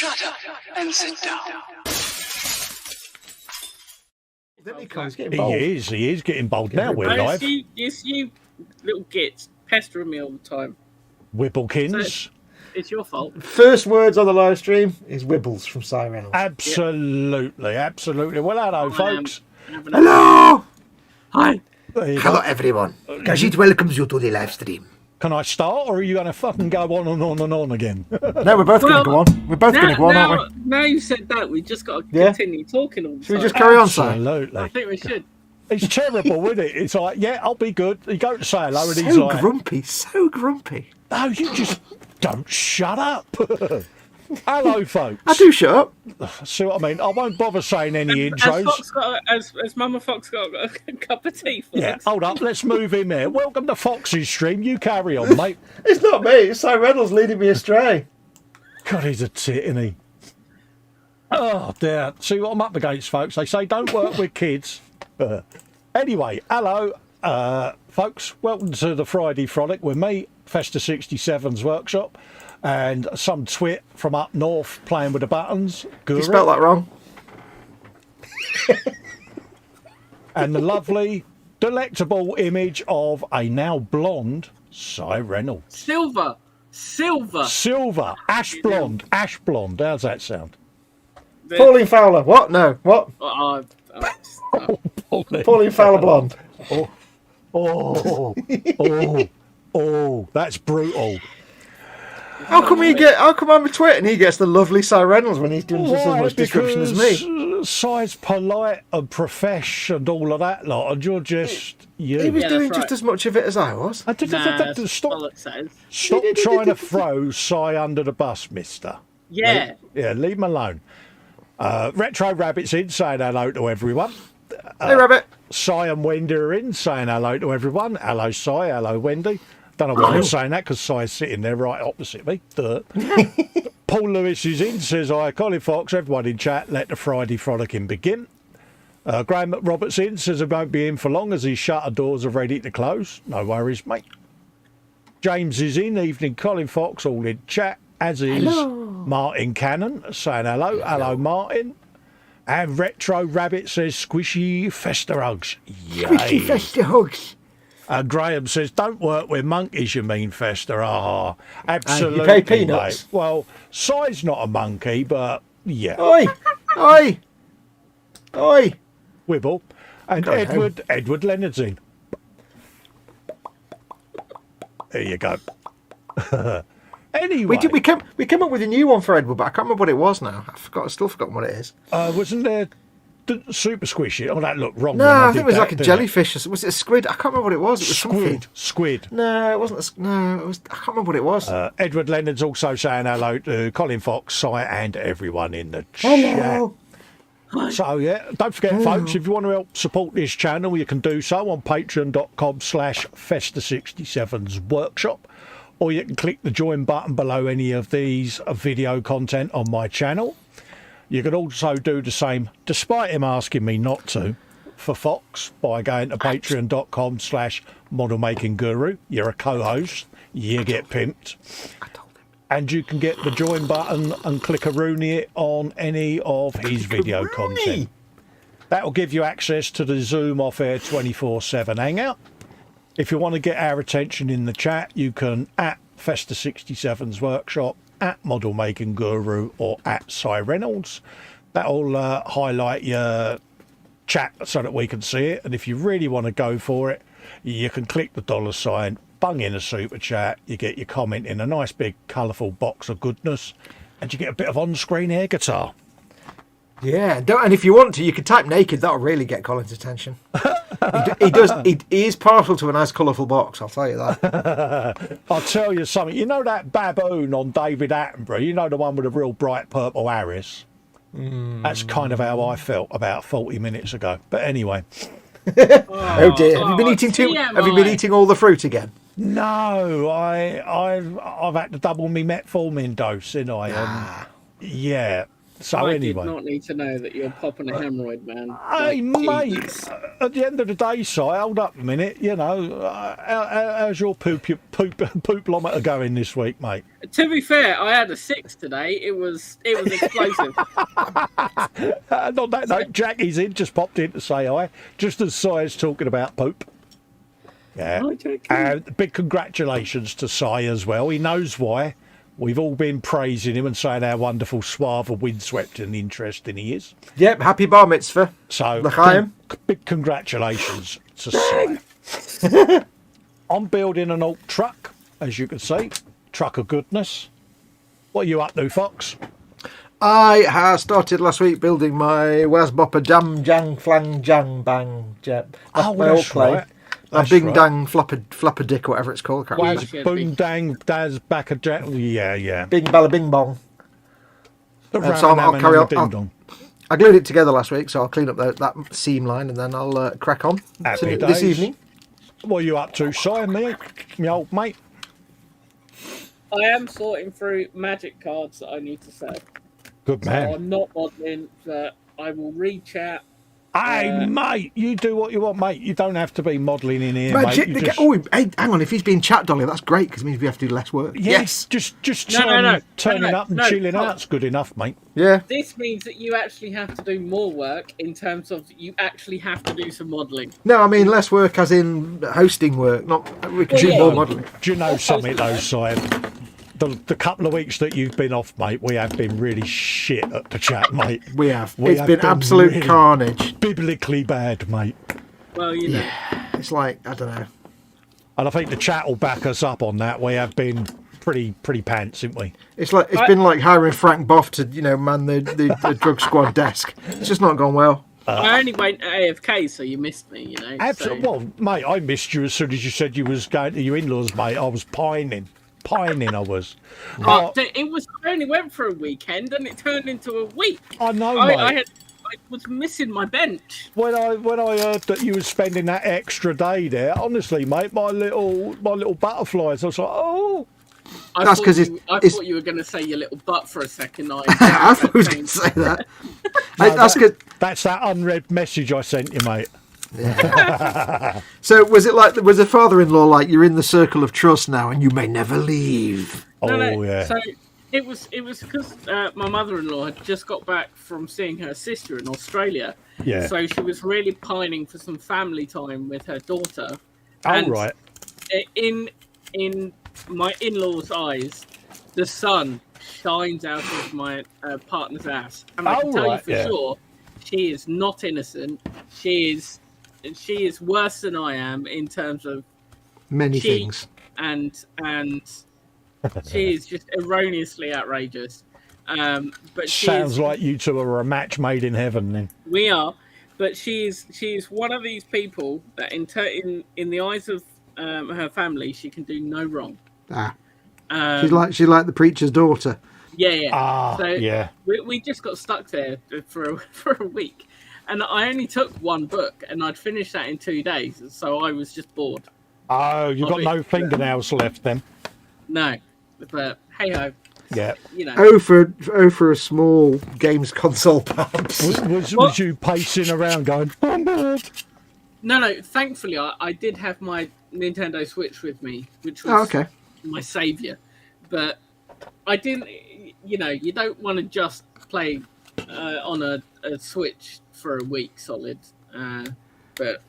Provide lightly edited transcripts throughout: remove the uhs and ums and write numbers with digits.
Shut up and sit down. He is getting bold now. We're live. You little gits pestering me all the time. Whippлекins. So it's your fault. First words on the live stream is Wibbles from Cy Reynolds. Absolutely, absolutely. Well, hello, folks. Hello! Hi. Hello, everyone. Kajit welcomes you to the live stream. Can I start, or are you going to fucking go on and on and on again? No, we're both going to go on. We're both going to go on, aren't we? Now you said that, we just got to continue talking all the time. Should we just carry on, Si? Absolutely. I think we should. It's terrible, isn't it? It's like, yeah, I'll be good. You go to say hello, and he's So like... grumpy, so grumpy. No, you just don't shut up. Hello, folks. I do shut up. See what I mean? I won't bother saying any intros. As Mama Fox got a cup of tea for Yeah, us. hold up. Let's move in there. Welcome to Fox's stream. You carry on, mate. It's not me, it's Cy Reynolds leading me astray. God, he's a tit, isn't he? Oh, dear. See what I'm up against, folks. They say don't work with kids. Anyway, hello, folks. Welcome to the Friday Frolic with me, Festa 67's workshop, and some twit from up north playing with the buttons. Guru. You spelled that wrong. And the lovely, delectable image of a now blonde Cy Reynolds. Silver. Ash blonde. How's that sound? Pauline Fowler. What? No. What? Pauline Fowler blonde. Oh, that's brutal. How come I'm a twit and he gets the lovely Cy Reynolds when he's doing just as much description as me? Cy's polite and profesh and all of that lot, and you're just you. He was doing just as much of it as I was. Stop trying to throw Cy under the bus, mister. Yeah. Leave him alone. Retro Rabbit's in, saying hello to everyone. Hey, Rabbit. Cy and Wendy are in, saying hello to everyone. Hello, Cy. Hello, Wendy. Don't know why I'm saying that, because Cy's sitting there right opposite me. Paul Lewis is in, says hi. Colin Fox, everyone in chat, let the Friday frolicking begin. Graham Roberts in, says he won't be in for long as his shutter doors are ready to close. No worries, mate. James is in, evening Colin Fox, all in chat, as is Martin Cannon, saying hello. Hello, Martin. And Retro Rabbit says squishy Festa hugs. Yay. Squishy Festa hugs. Graham says, don't work with monkeys, you mean, Festa. Ah, absolutely. You pay peanuts. Mate. Well, Cy's not a monkey, but yeah. Oi! Wibble. And Edward Leonard's in. There you go. Anyway. We came up with a new one for Edward, but I can't remember what it was now. I still forgotten what it is. Wasn't there super squishy? Oh, that looked wrong. No, I think it was like a jellyfish. Was it a squid? I can't remember what it was. It was something. Squid. No, it wasn't. It was. I can't remember what it was. Edward Leonard's also saying hello to Colin Fox, Cy, and everyone in the Hello. chat. So yeah, don't forget, folks, if you want to help support this channel, you can do so on patreon.com/Festa67's workshop, or you can click the join button below any of these video content on my channel. You can also do the same, despite him asking me not to, for Fox by going to patreon.com/modelmakingguru. You're a co-host. You get pimped. I told him. And you can get the join button and click a Rooney it on any of his video content. That'll give you access to the Zoom off-air 24/7 hangout. If you want to get our attention in the chat, you can at Festa67's workshop, at Model Making Guru, or at Cy Reynolds. That'll highlight your chat so that we can see it. And if you really want to go for it, you can click the $, bung in a super chat. You get your comment in a nice big colourful box of goodness, and you get a bit of on-screen air guitar. Yeah, and if you want to, you can type naked. That'll really get Colin's attention. He does. He is partial to a nice colourful box. I'll tell you that. I'll tell you something. You know that baboon on David Attenborough? You know the one with a real bright purple iris? That's kind of how I felt about 40 minutes ago. But anyway. Oh dear! Have you been eating Have you been eating all the fruit again? No, I've had to double me metformin dose, didn't I? Yeah. So I anyway, did not need to know that you're popping a hemorrhoid, man. Hey, mate, Jesus. at the end of the day, Si, hold up a minute. You know, how's your pooplometer going this week, mate? To be fair, I had a 6 today. It was explosive. On that note, Jackie's in, just popped in to say hi, just as Si's talking about poop. Yeah. Hi, Jackie. And big congratulations to Si as well. He knows why. We've all been praising him and saying how wonderful, suave, and windswept and interesting he is. Yep, happy bar mitzvah. So, L'chaim. big congratulations to Si. I'm building an old truck, as you can see. Truck of goodness. What are you up to, Fox? I started last week building my Wasbopper Jam Jang Flang Jang Bang Jet. Oh, my old that's clay. right. A That's Bing right. Dang Flapper Dick, whatever it's called. I can't remember. Was boom dang daz back a jack. Yeah. Bing Balla Bing Bong. The So I'll carry on. ding dong. I glued it together last week, so I'll clean up that seam line and then I'll crack on Happy this days. evening. What are you up to, Si, me old mate? I am sorting through magic cards that I need to sell. Good So man. I'm not modelling, but I will reach out. Hey, mate, you do what you want, mate. You don't have to be modelling in here, Magic, mate. You just, hey, hang on. If he's being chat dolly, that's great because it means we have to do less work. yes, just No, turning up and no, chilling no. out's good enough, mate. Yeah. This means that you actually have to do more work in terms of you actually have to do some modelling. No, I mean less work as in hosting work, not we can Well, do yeah. more modelling. Do you know something, though, Si? The couple of weeks that you've been off, mate, we have been really shit at the chat, mate. We have. We It's have been been absolute really- carnage. Biblically bad, mate. Well, you know. It's like I don't know. And I think the chat will back us up on that. We have been pretty pants, haven't we? It's been like hiring Frank Boff to man the drug squad desk. It's just not gone well. I only went AFK, so you missed me, you know. Absolutely. So. Well, mate, I missed you as soon as you said you was going to your in-laws, mate. I was pining, I was. But it was. I only went for a weekend, and it turned into a week. I know, mate. I was missing my bench. When I heard that you were spending that extra day there, honestly, mate, my little butterflies. I was like, oh. That's 'cause I thought you were going to say your little butt for a second. I thought I was going to say that. That's good. That's that unread message I sent you, mate. So was the father-in-law like you're in the circle of trust now and you may never leave? No, yeah. So it was because my mother-in-law had just got back from seeing her sister in Australia. Yeah. So she was really pining for some family time with her daughter. Oh, And right. In my in-laws' eyes, the sun shines out of my partner's ass, and I can tell you for sure, she is not innocent. She is worse than I am in terms of Many things. and she is just erroneously outrageous. But Sounds like you two are a match made in heaven, then. we are. But she's one of these people that in the eyes of her family, she can do no wrong. She's like the preacher's daughter. Yeah. So yeah. we just got stuck there for a week, and I only took one book, and I'd finished that in 2 days, so I was just bored. Oh, you've got no fingernails left then. No, but hey ho. Yeah. You know. Oh, for a small games console, perhaps. Was you pacing around going, I'm bored? No. Thankfully, I did have my Nintendo Switch with me, which was my savior. But I didn't. You know, you don't want to just play on a Switch for a week solid. But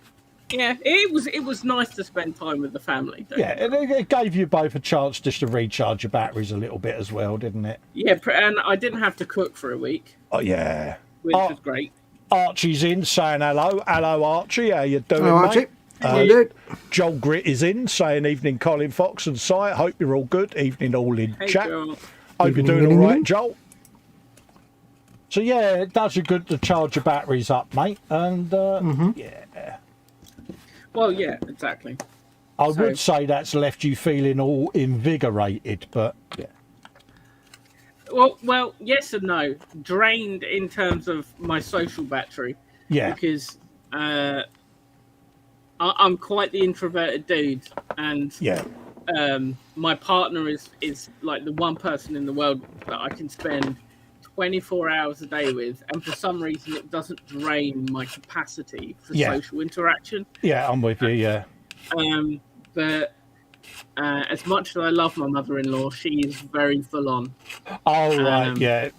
yeah, it was nice to spend time with the family. Yeah, it gave you both a chance just to recharge your batteries a little bit as well, didn't it? Yeah, and I didn't have to cook for a week. Oh, yeah. Which was great. Archie's in saying hello. Hello, Archie. How you doing, Hello, mate? Archie. Joel Grit is in saying evening, Colin, Fox and Si. Hope you're all good. Evening, all in chat. Joel. Hope you're doing all right, Joel. So, yeah, it does you good to charge your batteries up, mate. And, yeah. Well, yeah, exactly. I would say that's left you feeling all invigorated, but, yeah. Well, yes and no. Drained in terms of my social battery. Yeah. Because I'm quite the introverted dude, and my partner is like the one person in the world that I can spend 24 hours a day with, and for some reason it doesn't drain my capacity for social interaction. Yeah, I'm with you, yeah. But As much as I love my mother-in-law, she is very full on. Oh, right, yeah.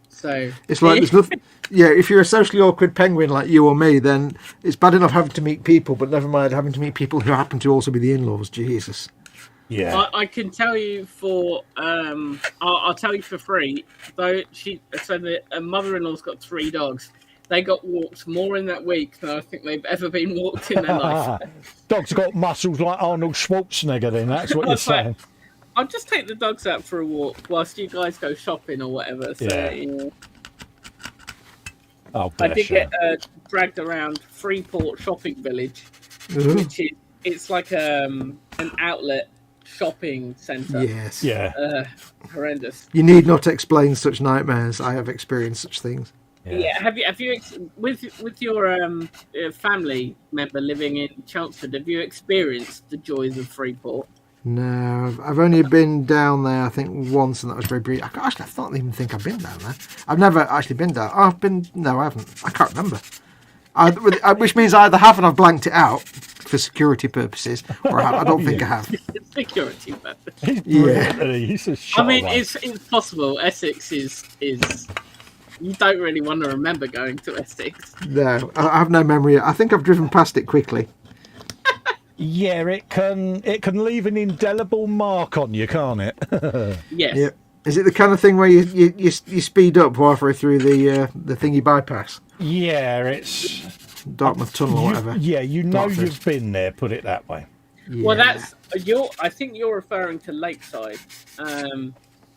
So it's like there's nothing. Yeah, if you're a socially awkward penguin like you or me, then it's bad enough having to meet people, but never mind having to meet people who happen to also be the in-laws. Jesus. Yeah. I can tell you for I'll tell you for free. Though the mother-in-law's got 3 dogs. They got walked more in that week than I think they've ever been walked in their life. Dogs got muscles like Arnold Schwarzenegger. Then that's what you're saying. I'll just take the dogs out for a walk whilst you guys go shopping or whatever. So, yeah. Oh, I did get dragged around Freeport Shopping Village, which it's like an outlet shopping centre. Yes. Yeah. Horrendous. You need not explain such nightmares. I have experienced such things. Yeah. Have you with your family member living in Chelmsford? Have you experienced the joys of Freeport? No, I've only been down there, I think, once, and that was very brief. I don't even think I've been down there. I've never actually been down. No, I haven't. I can't remember. Which means I either have and I've blanked it out for security purposes, or I have. I don't think I have. Security purposes. I mean, it's possible. Essex is. You don't really want to remember going to Essex. No, I have no memory. I think I've driven past it quickly. Yeah, it can leave an indelible mark on you, can't it? Yes. Yeah. Is it the kind of thing where you speed up halfway through the thing you bypass? Yeah, it's Dartmouth Tunnel or whatever. Yeah, Dartford. you've been there. Put it that way. Yeah. Well, I think you're referring to Lakeside,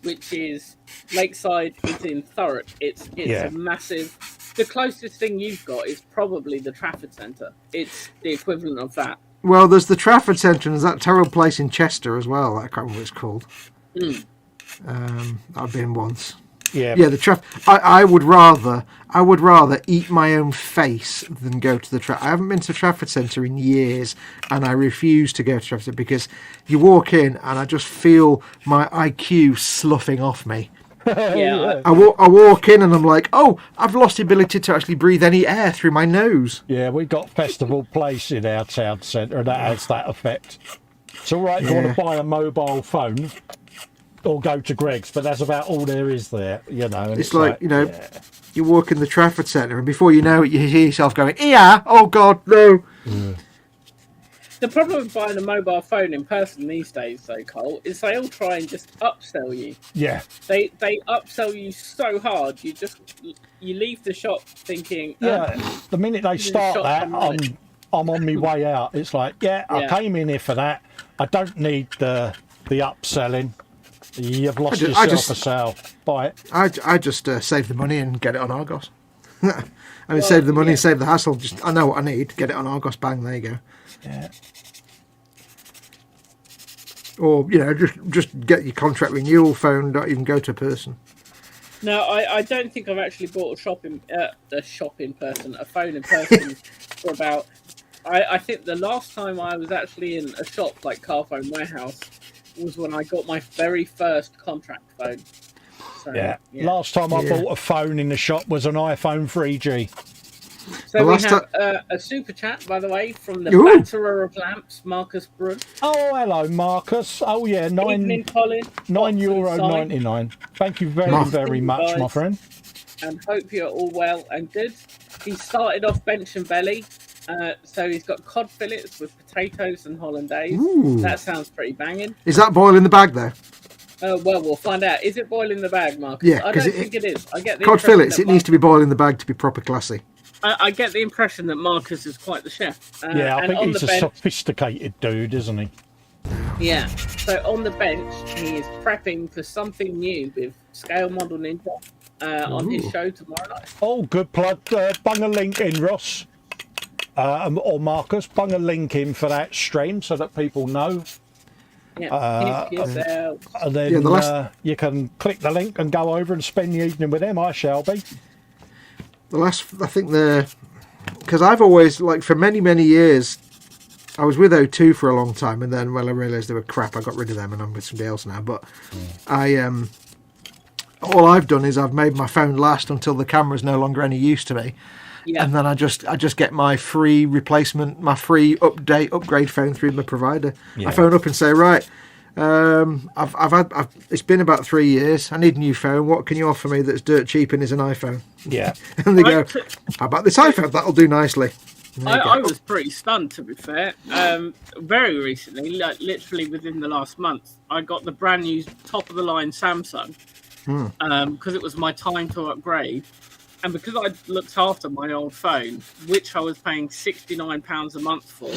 which is Lakeside is in Thurrock. It's a massive. The closest thing you've got is probably the Trafford Centre. It's the equivalent of that. Well, there's the Trafford Centre and there's that terrible place in Chester as well. I can't remember what it's called. I've been once. Yeah. Yeah, the I would rather eat my own face than go to the Trafford. I haven't been to the Trafford Centre in years, and I refuse to go to Trafford Centre because you walk in and I just feel my IQ sloughing off me. Yeah. I walk in and I'm like, oh, I've lost the ability to actually breathe any air through my nose. Yeah, we've got Festival Place in our town centre, and that has that effect. It's all right if you want to buy a mobile phone or go to Greg's, but that's about all there is there, you know. And it's like you walk in the Trafford Centre and before you know it, you hear yourself going, yeah, oh God, no. Yeah. The problem with buying a mobile phone in person these days, though, Cole, is they all try and just upsell you. Yeah. They upsell you so hard, you leave the shop thinking. Yeah. The minute they start that, I'm on my way out. It's like, I came in here for that. I don't need the upselling. You've lost yourself a sale. Buy it. I just save the money and get it on Argos. Save the money and save the hassle. I know what I need. Get it on Argos. Bang. There you go. Yeah. Or just get your contract renewal phone. Don't even go to a person. No, I don't think I've actually bought a phone in person for about. I think the last time I was actually in a shop like Carphone Warehouse was when I got my very first contract phone. So, yeah. Last time I bought a phone in the shop was an iPhone 3G. So we have a super chat, by the way, from the Batterer of Lamps, Marcus Brun. Oh, hello, Marcus. Oh, yeah, Evening, Colin. €9.99. Thank you very, very much, my friend. And hope you're all well and good. He started off bench and belly. So he's got cod fillets with potatoes and hollandaise. Ooh. That sounds pretty banging. Is that boil in the bag there? Well, we'll find out. Is it boil in the bag, Marcus? Yeah, I don't think it is. I get the cod fillets. It needs to be boiled in the bag to be proper classy. I get the impression that Marcus is quite the chef. I think he's a sophisticated dude, isn't he? Yeah. So on the bench, he is prepping for something new with Scale Model Ninja on his show tomorrow night. Oh, good plug. Bung a link in, Ross. Or Marcus, bung a link in for that stream so that people know. Yeah, and then you can click the link and go over and spend the evening with them. I shall be. Because I've always, for many, many years, I was with O2 for a long time, and then when I realised they were crap, I got rid of them and I'm with somebody else now. But all I've done is I've made my phone last until the camera's no longer any use to me. Yeah. And then I just get my free replacement, my free upgrade phone through my provider. Yeah. I phone up and say, right, it's been about 3 years. I need a new phone. What can you offer me that's dirt cheap and is an iPhone? Yeah. And they go, how about this iPhone? That'll do nicely. I was pretty stunned, to be fair. Very recently, like literally within the last month, I got the brand new top of the line Samsung because it was my time to upgrade. And because I looked after my old phone, which I was paying £69 a month for,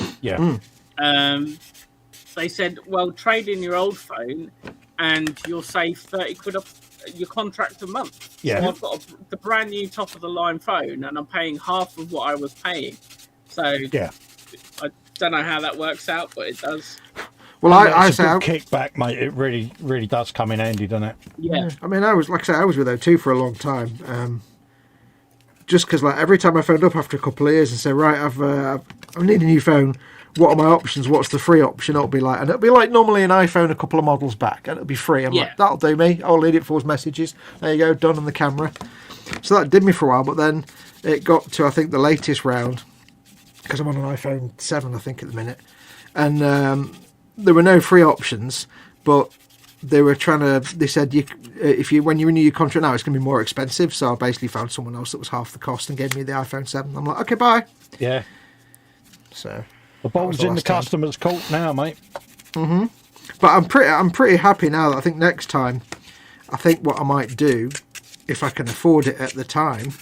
they said, well, trade in your old phone and you'll save 30 quid off your contract a month. Yeah. So I've got the brand new top of the line phone and I'm paying half of what I was paying. So yeah, I don't know how that works out, but it does. Well, I say kickback, mate. It really does come in handy, doesn't it? Yeah. I mean, I was with O2 for a long time. Just because, like, every time I phoned up after a couple of years and say, right, I need a new phone. What are my options? What's the free option? It'll be like normally an iPhone a couple of models back, and it'll be free. I'm like, that'll do me. I'll lead it for messages. There you go, done on the camera. So that did me for a while, but then it got to, I think, the latest round, because I'm on an iPhone 7, I think, at the minute, and there were no free options, but they were they said when you renew your contract now, it's going to be more expensive. So I basically found someone else that was half the cost and gave me the iPhone 7. I'm like, okay, bye. Yeah. So the ball's in the customer's court now, mate. Mm-hmm. But I'm pretty happy now that I think next time, I think what I might do, if I can afford it at the time,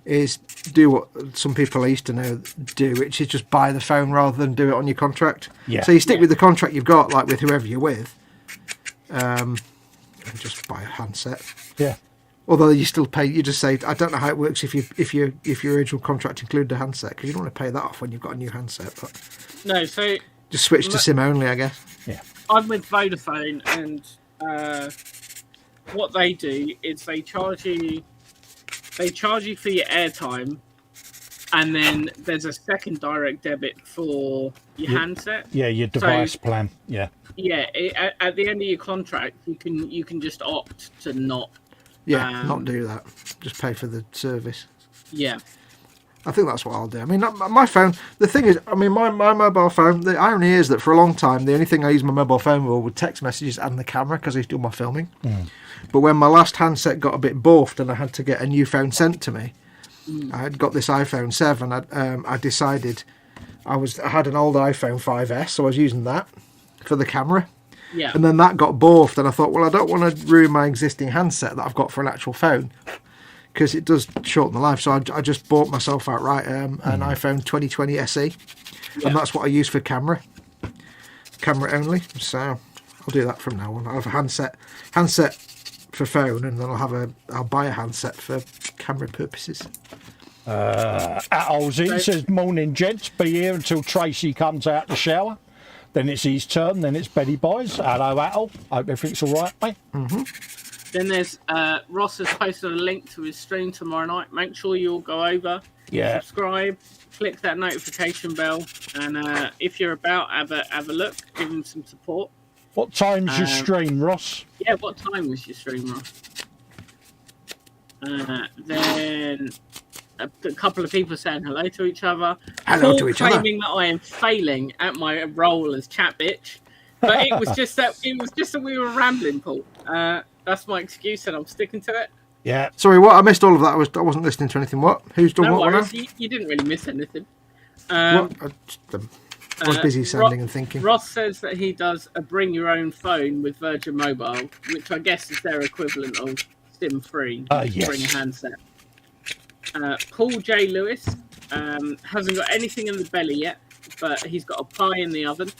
is do what some people I used to know do, which is just buy the phone rather than do it on your contract. Yeah. So you stick with the contract you've got, like with whoever you're with, and just buy a handset. Yeah. Although you still pay, you just say, I don't know how it works if your original contract included a handset, because you don't want to pay that off when you've got a new handset. But no, so just switch to SIM only, I guess. Yeah. I'm with Vodafone, and what they do is they charge you for your airtime, and then there's a second direct debit for your handset. Yeah, your device plan. Yeah. Yeah, at the end of your contract, you can just opt to not. Yeah, not do that. Just pay for the service. Yeah. I think that's what I'll do. I mean, my phone, the thing is, I mean, my mobile phone, the irony is that for a long time, the only thing I used my mobile phone for were text messages and the camera, because I used to do my filming. But when my last handset got a bit buffed and I had to get a new phone sent to me, I had got this iPhone 7. I decided I had an old iPhone 5S, so I was using that for the camera. Yeah. And then that got buffed, and I thought, well, I don't want to ruin my existing handset that I've got for an actual phone, because it does shorten the life. So I just bought myself outright an iPhone 2020 SE, and that's what I use for camera only. So I'll do that from now on. I'll have a handset for phone, and then I'll buy a handset for camera purposes. Owlsy says, morning gents, be here until Tracy comes out the shower. Then it's his turn, then it's Betty Boys. Hello, Attle. Hope everything's all right, mate. Then there's Ross has posted a link to his stream tomorrow night. Make sure you all go over, subscribe, click that notification bell, and if you're about, have a look, give him some support. What time's your stream, Ross? Yeah, what time was your stream, Ross? Then a couple of people saying hello to each other. Hello to each other. Claiming that I am failing at my role as chat bitch, but it was just that we were rambling, Paul. That's my excuse, and I'm sticking to it. Yeah. Sorry, what? I missed all of that. I wasn't listening to anything. What? Who's done No what? worries. You didn't really miss anything. What? I was busy sounding and thinking. Ross says that he does a bring your own phone with Virgin Mobile, which I guess is their equivalent of SIM free. Yes. Bring a handset. Paul J. Lewis hasn't got anything in the belly yet, but he's got a pie in the oven.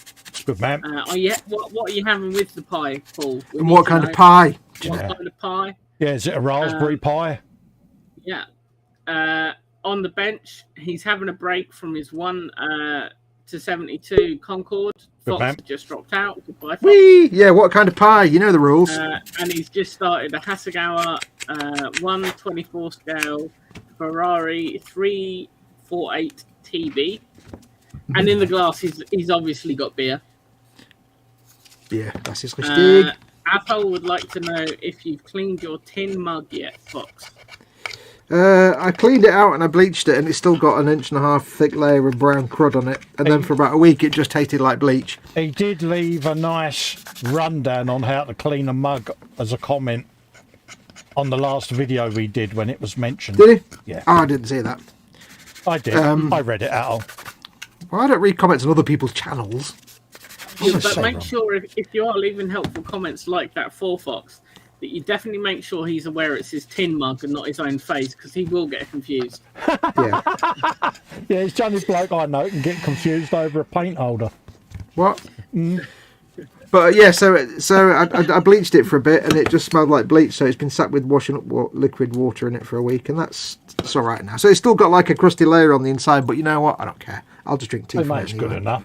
Good man. What are you having with the pie, Paul? And what kind of pie? What kind of pie? Yeah, is it a raspberry pie? Yeah. On the bench, he's having a break from his 1 to 72 Concorde. Fox just dropped out. Goodbye, Fox. Whee! Yeah, what kind of pie? You know the rules. And he's just started a Hasegawa 1/24 scale Ferrari 348 TB. And in the glass, he's obviously got beer. Yeah, das ist richtig. Apple would like to know if you've cleaned your tin mug yet, Fox. I cleaned it out and I bleached it, and it's still got an 1.5 inch thick layer of brown crud on it. And then for about a week, it just tasted like bleach. He did leave a nice rundown on how to clean a mug as a comment on the last video we did when it was mentioned. Did he? Yeah. Oh, I didn't see that. I did. I read it out. Well, I don't read comments on other people's channels. Yeah, but make sure if you are leaving helpful comments like that for Fox, that you definitely make sure he's aware it's his tin mug and not his own face, because he will get confused. Yeah. Yeah, it's the only bloke I know can get confused over a paint holder. What? But yeah, so I bleached it for a bit, and it just smelled like bleach. So it's been sat with washing up liquid water in it for a week, and that's all right now. So it's still got like a crusty layer on the inside, but you know what? I don't care. I'll just drink tea. Hey, mate, it's good enough.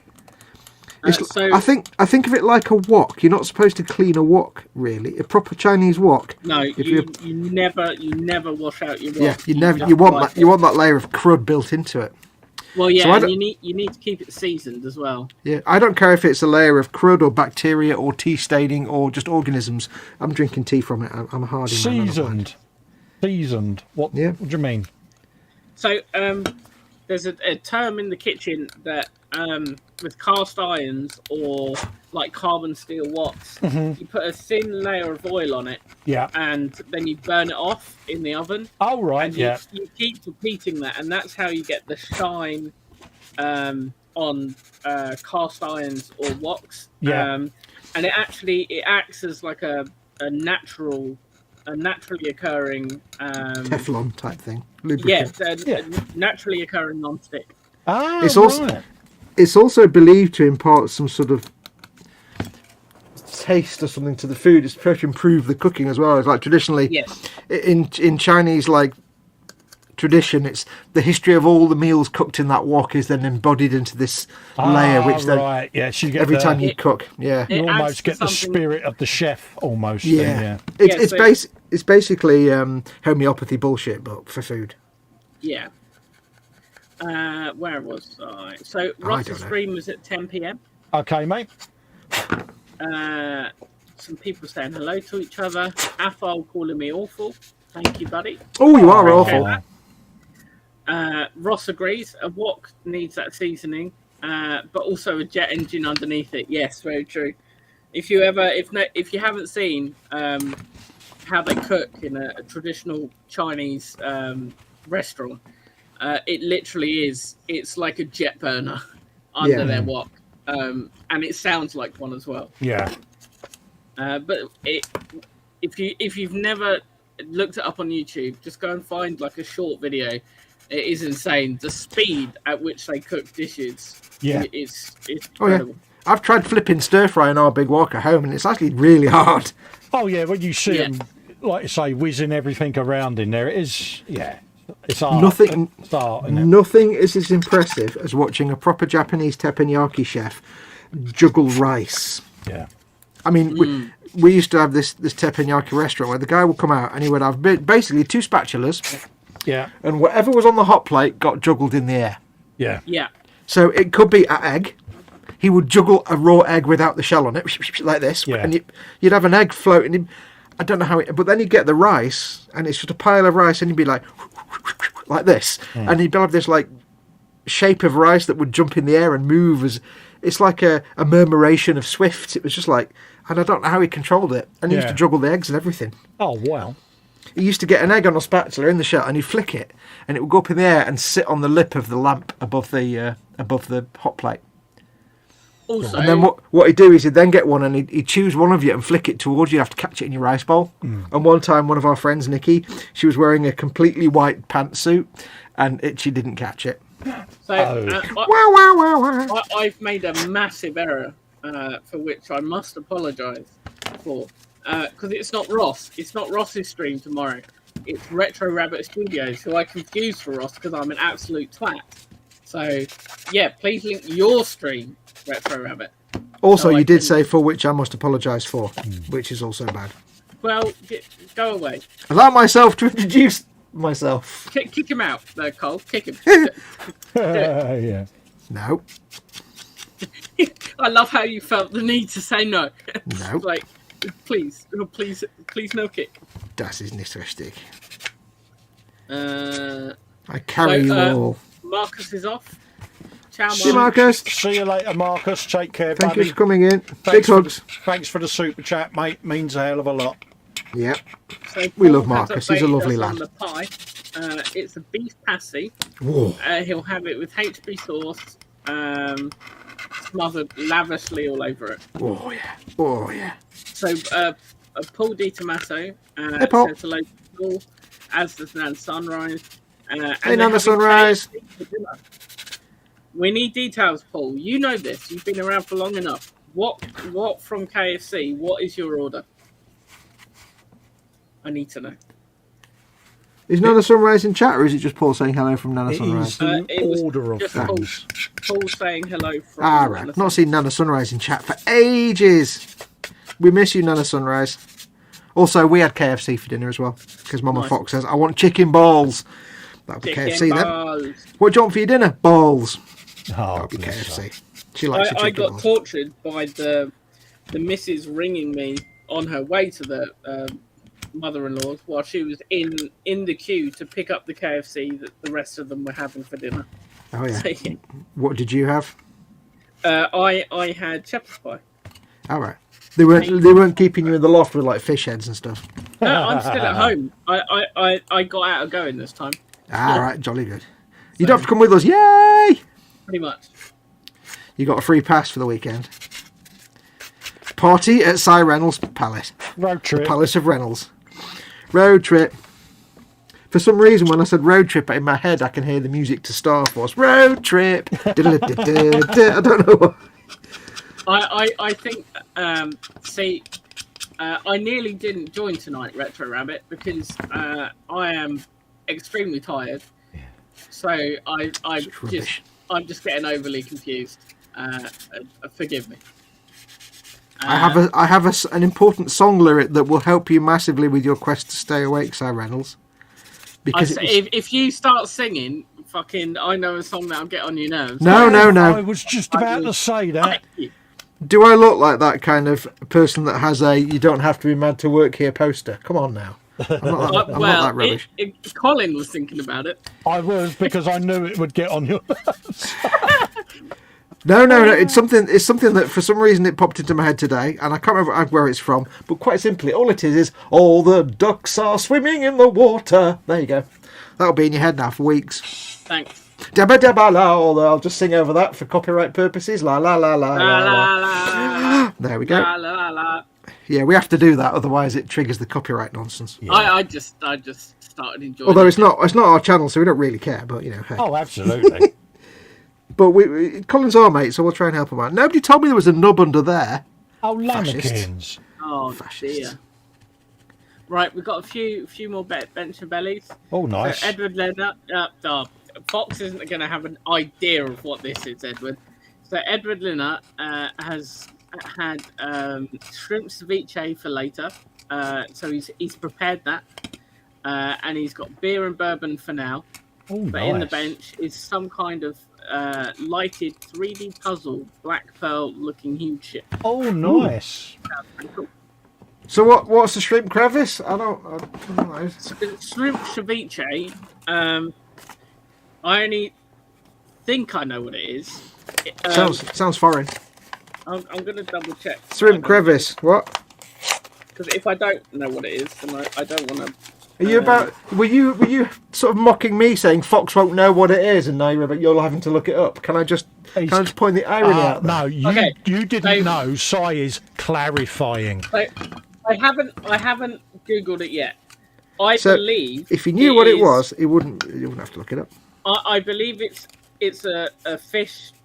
So I think of it like a wok. You're not supposed to clean a wok, really. A proper Chinese wok. No, you never wash out your wok. Yeah, you want that layer of crud built into it. Well, yeah, So and you need to keep it seasoned as well. Yeah, I don't care if it's a layer of crud or bacteria or tea staining or just organisms. I'm drinking tea from it. I'm a hardy man. Seasoned. What? Yeah. What do you mean? So there's a term in the kitchen that with cast irons or like carbon steel woks, you put a thin layer of oil on it, and then you burn it off in the oven. Oh, right, and you keep repeating that, and that's how you get the shine on cast irons or woks. And it acts as like a naturally occurring Teflon type thing. Lubricant. Naturally occurring non-stick. Ah, It's also believed to impart some sort of taste or something to the food. It's supposed to improve the cooking as well. It's like traditionally, in Chinese like tradition, it's the history of all the meals cooked in that wok is then embodied into this layer, which then so you get every time you cook, you almost get the spirit of the chef almost. It's basically homeopathy bullshit, but for food. Yeah. Where was I? So Ross's stream was at 10 p.m. Okay, mate. Some people saying hello to each other. Athol calling me awful. Thank you, buddy. Oh, you are awful. Ross agrees. A wok needs that seasoning, but also a jet engine underneath it. Yes, very true. If you haven't seen how they cook in a traditional Chinese restaurant, it literally is. It's like a jet burner under their wok, and it sounds like one as well. Yeah. But if you've never looked it up on YouTube, just go and find like a short video. It is insane the speed at which they cook dishes. Yeah, it's incredible. I've tried flipping stir fry in our big wok at home, and it's actually really hard. Oh yeah, when you see them, like you say, whizzing everything around in there, it is. Yeah. It's art. Nothing is as impressive as watching a proper Japanese teppanyaki chef juggle rice. Yeah. I mean, we used to have this teppanyaki restaurant where the guy would come out and he would have basically 2 spatulas. Yeah. And whatever was on the hot plate got juggled in the air. Yeah. Yeah. So it could be an egg. He would juggle a raw egg without the shell on it, like this. Yeah. And you'd have an egg floating. I don't know how but then you'd get the rice, and it's just a pile of rice, and you'd be like this. And you'd have this like shape of rice that would jump in the air and move as it's like a murmuration of swifts. It was just like, and I don't know how he controlled it. And he used to juggle the eggs and everything. Oh wow. He used to get an egg on a spatula in the shell, and he'd flick it, and it would go up in the air and sit on the lip of the lamp above the hot plate. Also, and then what he'd do is he'd then get one, and he'd choose one of you and flick it towards you. You'd have to catch it in your rice bowl. And one time, one of our friends, Nikki, she was wearing a completely white pantsuit, and she didn't catch it. So I've made a massive error for which I must apologise for. Because it's not Ross. It's not Ross's stream tomorrow. It's Retro Rabbit Studios, who I confused for Ross because I'm an absolute twat. So, yeah, please link your stream, Retro Rabbit. Also, you did say for which I must apologise for, which is also bad. Well, go away. Allow myself to introduce myself. Kick him out, there, Cole. Kick him. Yeah. No. I love how you felt the need to say no. No. Like, please, no kick. Das ist nicht richtig. I carry you all. Marcus is off. Ciao, See you, Marcus. See you later, Marcus. Take care, Thank buddy. you for coming in. Big hugs. Thanks for the super chat, mate. Means a hell of a lot. Yeah. So We love Paul has Marcus. He's a updated lovely us lad. on the pie. It's a beef pasty. Whoa. He'll have it with HB sauce, smothered lavishly all over it. Oh yeah. Oh yeah. So Paul Di Tomato Hey, Paul. says hello to Paul, as does Nan Sunrise. Hey, they're Nana having Sunrise. KFC for dinner. We need details, Paul. You know this. You've been around for long enough. What from KFC? What is your order? I need to know. Is Nana Sunrise in chat, or is it just Paul saying hello from Nana It Sunrise? is the It was order of just things. Paul saying hello from. Ah, right. I've not seen Nana Sunrise in chat for ages. We miss you, Nana Sunrise. Also, we had KFC for dinner as well, because Mama Nice. Fox says, I want chicken balls. That'll be Chicken KFC balls. then. What do you want for your dinner? Balls. Oh, That'll be bless her. KFC. She likes the I chicken got balls. tortured by the missus ringing me on her way to the mother-in-law's while she was in the queue to pick up the KFC that the rest of them were having for dinner. Oh, yeah. So, yeah. What did you have? I had shepherd's pie. All right. They weren't keeping you in the loft with like fish heads and stuff. No, I'm still at home. I got out of going this time, All right, jolly good. You don't have to come with us. Yay! pretty much. You got a free pass for the weekend. Party at Cy Reynolds Palace. Road trip. Palace of Reynolds. Road trip. For some reason, when I said road trip, in my head, I can hear the music to Star Force. Road trip. I don't know what. I think, I nearly didn't join tonight, Retro Rabbit, because I am extremely tired. So I'm just getting overly confused. Forgive me. I have an important song lyric that will help you massively with your quest to stay awake, Cy Reynolds. Because if you start singing, fucking, I know a song that'll get on your nerves. No. I was just about to say that. Do I look like that kind of person that has a "you don't have to be mad to work here" poster? Come on now. I'm not that rubbish. Colin was thinking about it. I was, because I knew it would get on your nerves. No. It's something that for some reason it popped into my head today, and I can't remember where it's from. But quite simply, all it is all the ducks are swimming in the water. There you go. That'll be in your head now for weeks. Thanks. Dabba dabba la. Although I'll just sing over that for copyright purposes. La la la la la. La. There we go. La, la, la. Yeah, we have to do that, otherwise it triggers the copyright nonsense. Yeah. I just started enjoying. Although it. it's not our channel, so we don't really care. But you know, hey. Oh, absolutely. But Colin's our mate, so we'll try and help him out. Nobody told me there was a nub under there. Oh, lamekins. Oh dear. Right, we've got a few more bench of bellies. Oh, nice. So Edward Leonard. Fox isn't going to have an idea of what this is, Edward. So Edward Leonard has had shrimp ceviche for later. So he's prepared that, and he's got beer and bourbon for now. Oh, But nice. in the bench is some kind of lighted 3D puzzle, black pearl looking huge shit. Oh, nice. Sounds pretty cool. So what's the shrimp crevice? I don't know. Shrimp ceviche. I only think I know what it is. Sounds foreign. I'm going to double check. Shrimp crevice. What? Because if I don't know what it is, then I don't want to. Are you about? Were you sort of mocking me, saying Fox won't know what it is, and now you're having to look it up? Can I just point the irony out there? No, you didn't know. Cy is clarifying. I haven't Googled it yet. I believe if he knew what it was, he wouldn't have to look it up. I believe it's a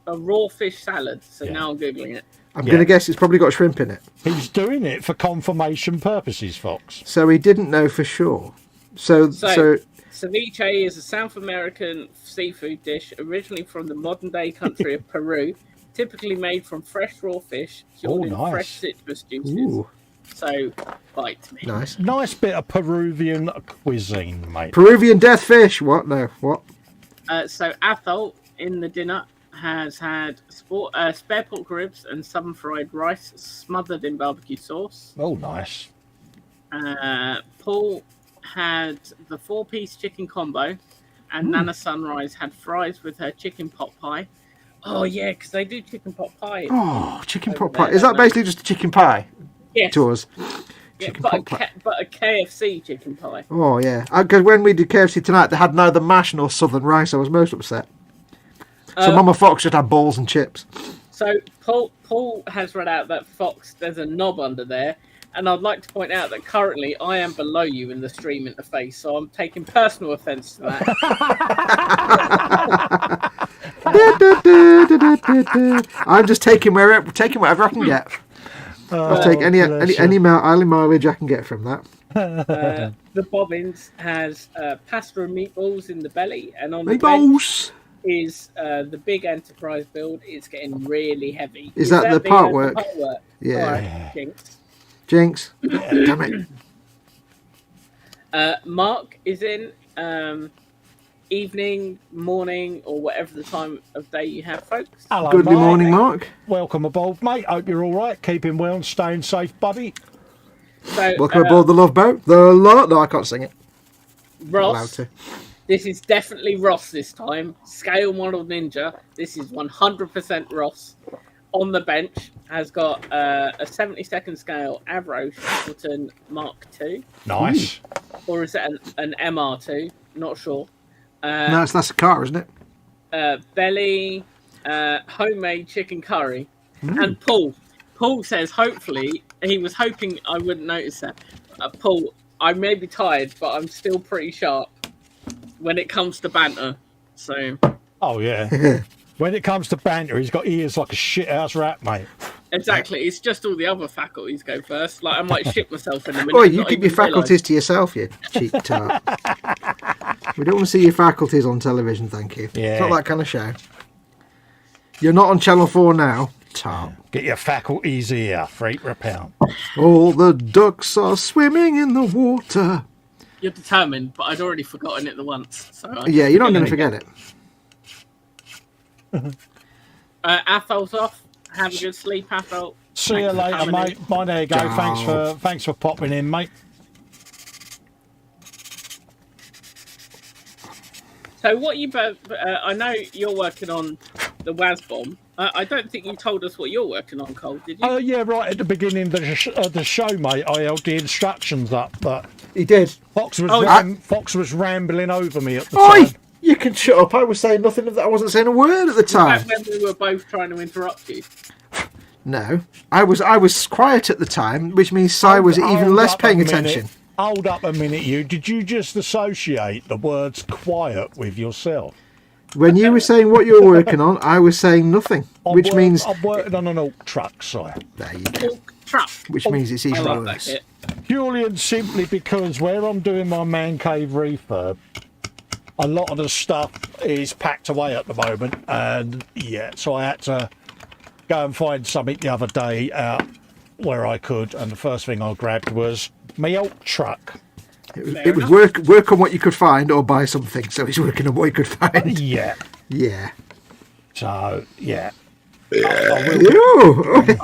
raw fish salad. So now I'm googling it. I'm going to guess it's probably got shrimp in it. He's doing it for confirmation purposes, Fox. So he didn't know for sure. So ceviche is a South American seafood dish originally from the modern-day country of Peru, typically made from fresh raw fish, cured in fresh citrus juices. Ooh. So, bite me. Nice bit of Peruvian cuisine, mate. Peruvian death fish. What? No. What? So Athol in the dinner has had spare pork ribs and southern fried rice smothered in barbecue sauce. Oh, nice. Paul had the 4-piece chicken combo, and Nana Sunrise had fries with her chicken pot pie. Oh yeah, because they do chicken pot pie. Oh, chicken pot pie. Is that basically just a chicken pie? Yes. To us. Yeah, but a KFC chicken pie. Oh yeah, because when we did KFC tonight, they had neither mash nor southern rice. I was most upset. So Mama Fox just had balls and chips. So Paul has read out that Fox, there's a knob under there, and I'd like to point out that currently I am below you in the stream interface, so I'm taking personal offence to that. I'm just taking whatever I can get. I'll take any mileage I can get from that. The Bobbins has pasta and meatballs in the belly, and on meatballs. The bench is the big Enterprise build. It's getting really heavy. Is that the part work? Yeah. Right, Jinx. Damn it. Mark is in. Evening, morning, or whatever the time of day you have, folks. Hello, good morning, Mark. Welcome aboard, mate. Hope you're all right. Keeping well and staying safe, buddy. So, welcome aboard the Love Boat. No, I can't sing it. Ross. This is definitely Ross this time. Scale model ninja. This is 100% Ross. On the bench has got a 72nd scale Avro Shackleton Mark II. Nice. Or is it an MR2? Not sure. No, that's a car, isn't it? Belly, homemade chicken curry. And Paul says, hopefully, he was hoping I wouldn't notice that. Paul, I may be tired, but I'm still pretty sharp when it comes to banter. So. Oh, yeah. When it comes to banter, he's got ears like a shithouse rat, mate. Exactly. It's just all the other faculties go first. Like, I might shit myself in a minute. Oh, you keep your faculties to yourself, you cheap tart. We don't want to see your faculties on television, thank you. Yeah. It's not that kind of show. You're not on Channel 4 now, tart. Get your faculties here, freight repel. All the ducks are swimming in the water. You're determined, but I'd already forgotten it the once. So yeah, you're not going to forget it. Athol's off. Have a good sleep, Athol. See you later, mate. Bye, there you go. Thanks for popping in, mate. So what you both... I know you're working on the WASBomb. I don't think you told us what you're working on, Cole, did you? Oh, yeah, right at the beginning of the show, mate. I held the instructions up, but... He did. Fox was rambling over me at the time. You can shut up. I was saying nothing of that. I wasn't saying a word at the time. When we were both trying to interrupt you. No, I was quiet at the time, which means Si was even less paying attention. Hold up a minute, you. Did you just associate the words quiet with yourself? When you were saying what you were working on, I was saying nothing, which means... I'm working on an alt truck, Si. There you go. Truck. Which means it's even worse. Purely and simply because where I'm doing my man cave refurb, a lot of the stuff is packed away at the moment, and yeah, so I had to go and find something the other day out where I could, and the first thing I grabbed was my alt truck. It was work on what you could find or buy something, so he's working on what he could find. Yeah. Yeah. So, yeah. Yeah.